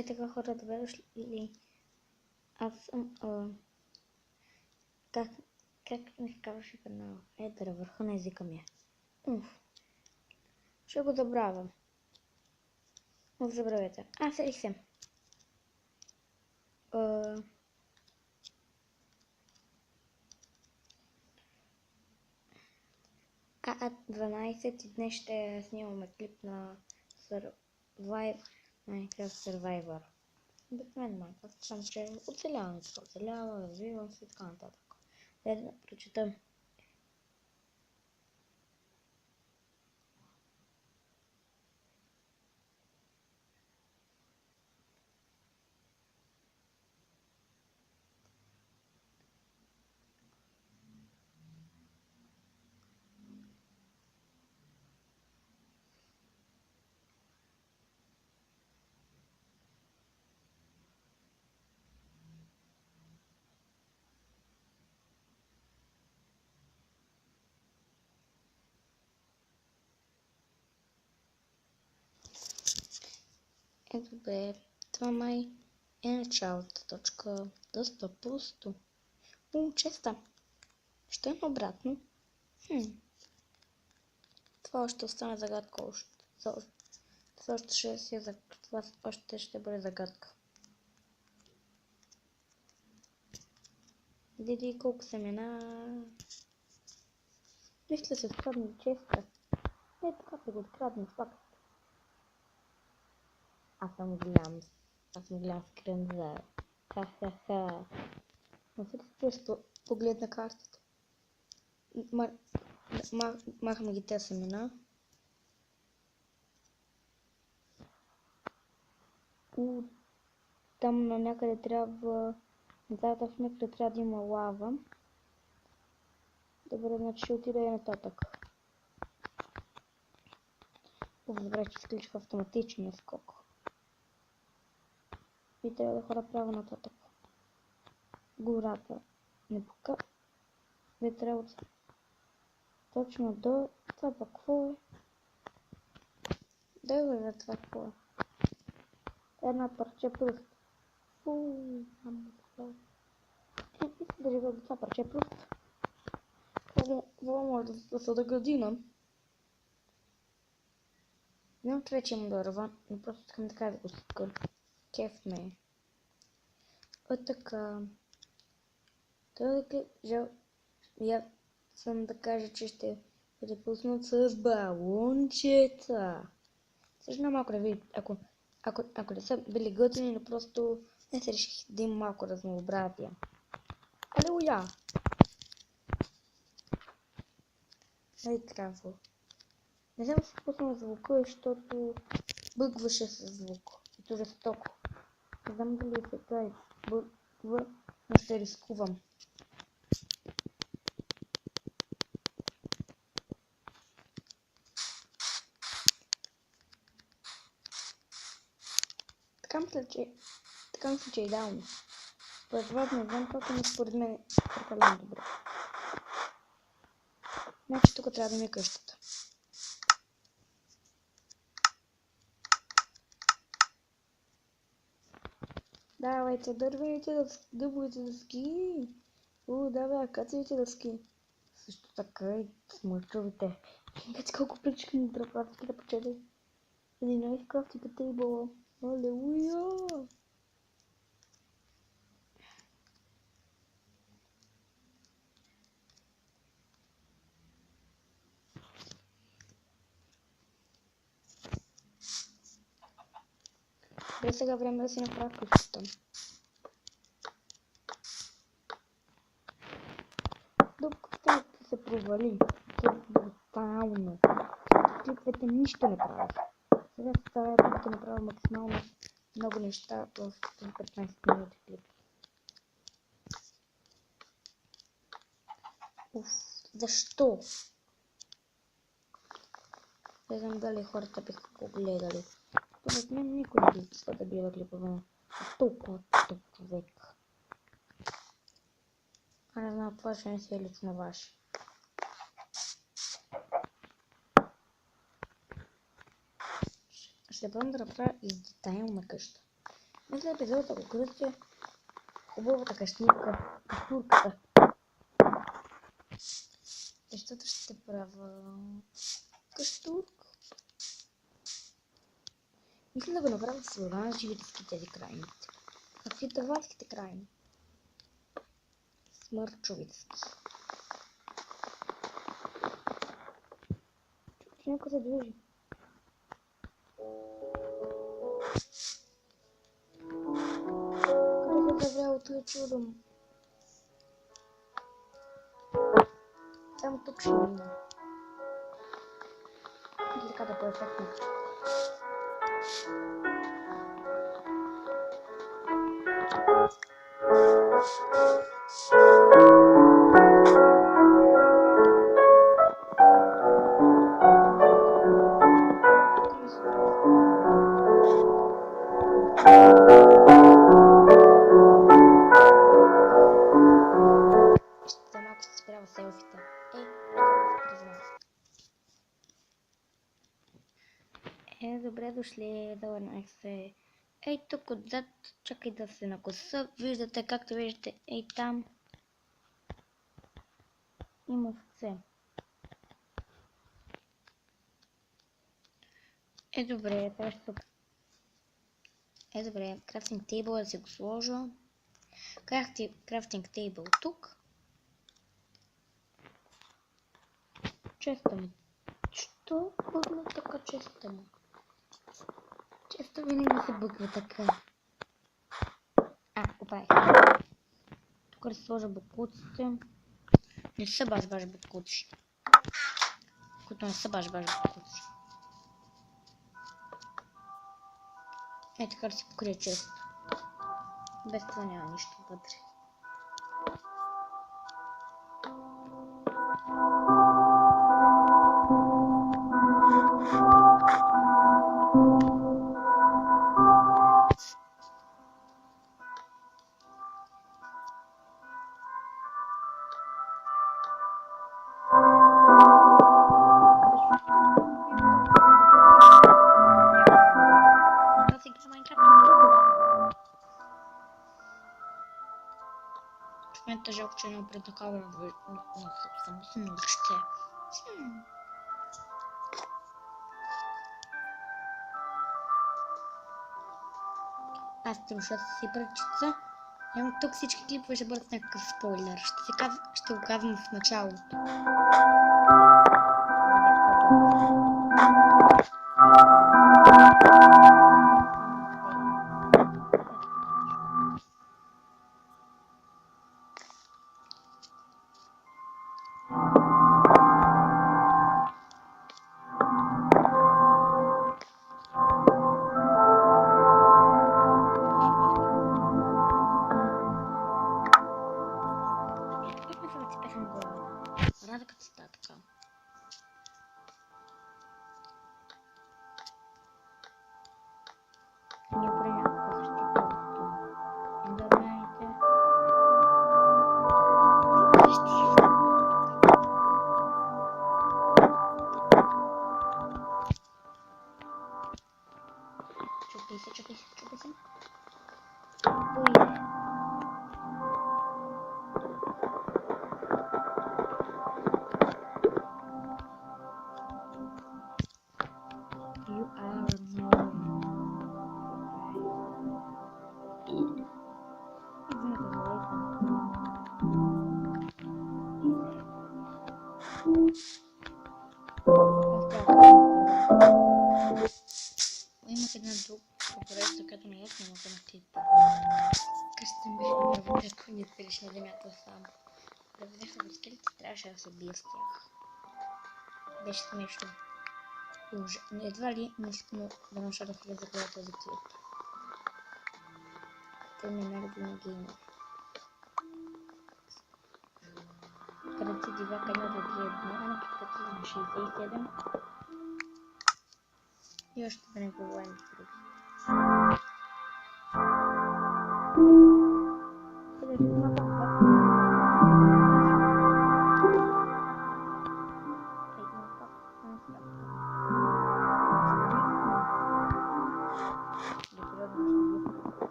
И така, хора, добре дошли. Аз съм... как ми казваше канала? Едра, върха на езика ми е. Ще го забравям. Но забравете. Седих се. 12 и днес ще снимаме клип на Minecraft Survivor. Обикновено Minecraft, само че оцелявам, развивам се и така нататък. Дайте да прочета. Добре, това май е началната точка. Доста пусто. Честа. Ще има обратно. Това още остане загадка. Това още ще бъде загадка. Види колко семена. Мисля се открадна честа. Не, така се го открадна факт. Аз съм голям скрензар. Ха-ха-ха. Но след просто погледна картата. Махаме ги тези семена. Там на някъде трябва... Нататък някъде трябва да има лава. Добре, значи ще отида и нататък. Добре, че изключих автоматичния скок. И трябва да хора право нататък. Гората не пока. Не трябва да... Точно до... Това пък какво е? Да го за това какво е? Една парче пръст. Да живея до това парче пръст. Това може да се да градина. Знам, че вече имам дърва, но просто искам да кажа го кеф ме. Така. Я съм да кажа, че ще бъде пуснат с балончета. Съжалявам малко да видите, ако не са били готини, но просто не се реших да има малко разнообразие. Алелуя! Трябва. Не съм си пуснал звука, защото бъгваше със звук. И то жестоко. Не знам дали се прави бъгва, но ще рискувам. Така мисля, че е идеално. Според вас не знам колко, но според мен е прекалено добре. Значи тук трябва да ми е къщата. Давайте, дървените дъбовите дъски. Давай, кацайте дъски. Също така и смърчовите. Вижте колко прички ни трябва да почете. 11 крафтите тейбъла. Алелуя! Добре, сега време да си направя къщата. Дупката се провали. Брутално. Клиповете нищо не правят. Сега се става да направя максимално много неща в 15 минути клип. Защо? Не знам дали хората биха го гледали. Според мен никой не иска да гледа клипове на толкова човек. Не знам, това ще не си е лично ваше. Ще бъдем да направя издетайлна къща. Мисля епизодът, ако кръстя хубавата каштурката. Защото ще правя каштурка. Мисля да го направя с оранжевите тези крайници. Какви търватските крайни? Смърчовите. Чукай, някой се движи. Къде се завря от чудом? Само тук ще мина. И така да по-ефектно. Ще малко се спрява селфита. Добре дошли, завърнах се. Ей, тук отзад, чакай да се накоса. Виждате, както виждате, ей там има овце. Добре, това ще... добре, крафтинг тейбъл да си го сложа. Крафтинг тейбъл тук. Честа ми. Що? Пълно така честа ми. Често винаги се бъква така. Оправих. Тук да сложа бокуците. Не са баш бокуци. Които не са баш бокуци. Така да си покрия често. Без това няма нищо вътре. В момента жалко, че едно пред такава само се научите. Аз труша си пръчица. Тук всички клипове ще бъдат някакъв спойлер. Ще го казвам в началото. Радъкът става така. Ние при някаква защита от ендърмените. Чупай се. You are alone. Имах една друг конкуренция, която не е снимала на клипа. Къщата ми беше направена, ако не целиш на земята сам. Да взеха в скелите, трябваше да се бия с тях. Беше смешно. Едва ли но да нашарах да загледа този клип. Той ми е най-любимия геймер. Кръци дивака 1-2-1, на кръци на 67. И още да не говорим с други.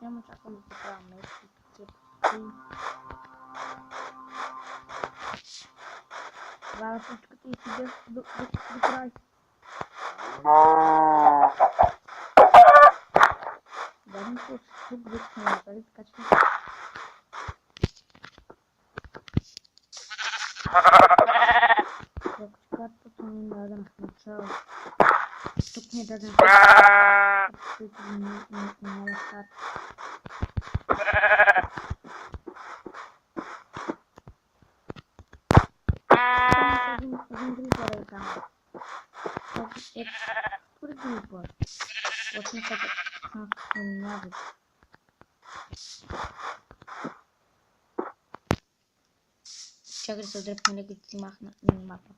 Няма чакам да се правя мечки. Правя всичката и седя до край. Дадем се тук вече сме напали, така че... Картата ми е дадена в начало. Тук ми е дадена карта, който няма карта. Един грипър е там. Кой грипър? Почна като няма. Чакай да се отдръпна леко и да си махна минимапа.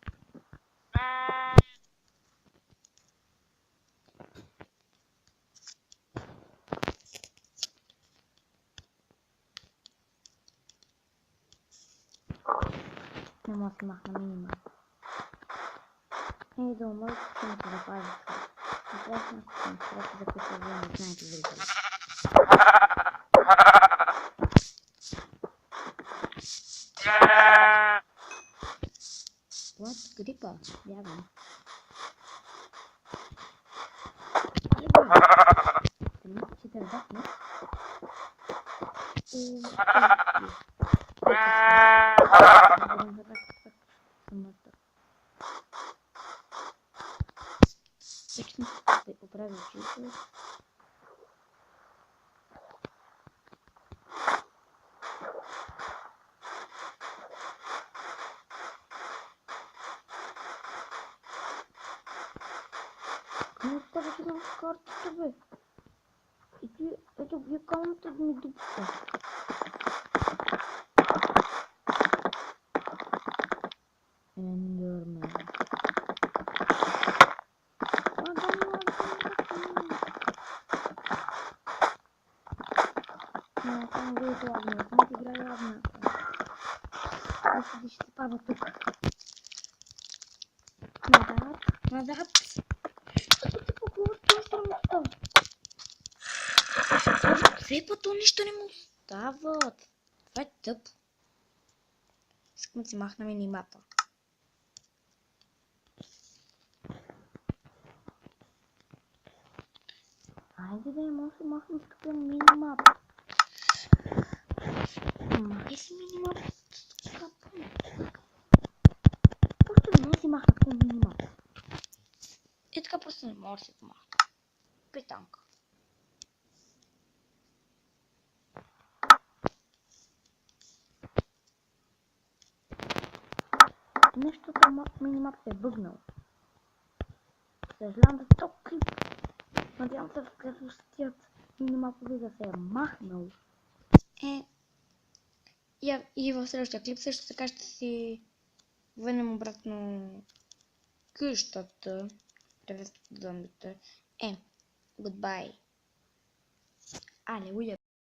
Не мога да си махна минимапа. Ей, да умърт, че не се запази. Интересно, че не трябва да запиша вие не знаете зрители. What? Грипа? Бягам. Темно, че те вдахне. Точно ще оправя очите. Не оставя си на картата, бе. И ти, ето, вие камъната да ми дупка. Ендермен. Там го е главно, там ти играе главно. Аз седи ще се пада тук. Назад. Що ти поглава това срамота? Все пъто нищо не му стават. Това е тъпо. Искам да си махна минимапа. Айде да я може да махнем тук минимапа. Махай си минимапа. Просто не може да си махна тук минимапа. И така просто не може да си помахна. Питанка. Нещо там минимап се е бъгнал. Съжалявам за този клип. Надявам се в следващият минимапови да се е махнал. И в следващия клип също така ще си върнем обратно къщата. Превезти зомбите. Goodbye. Алелуя.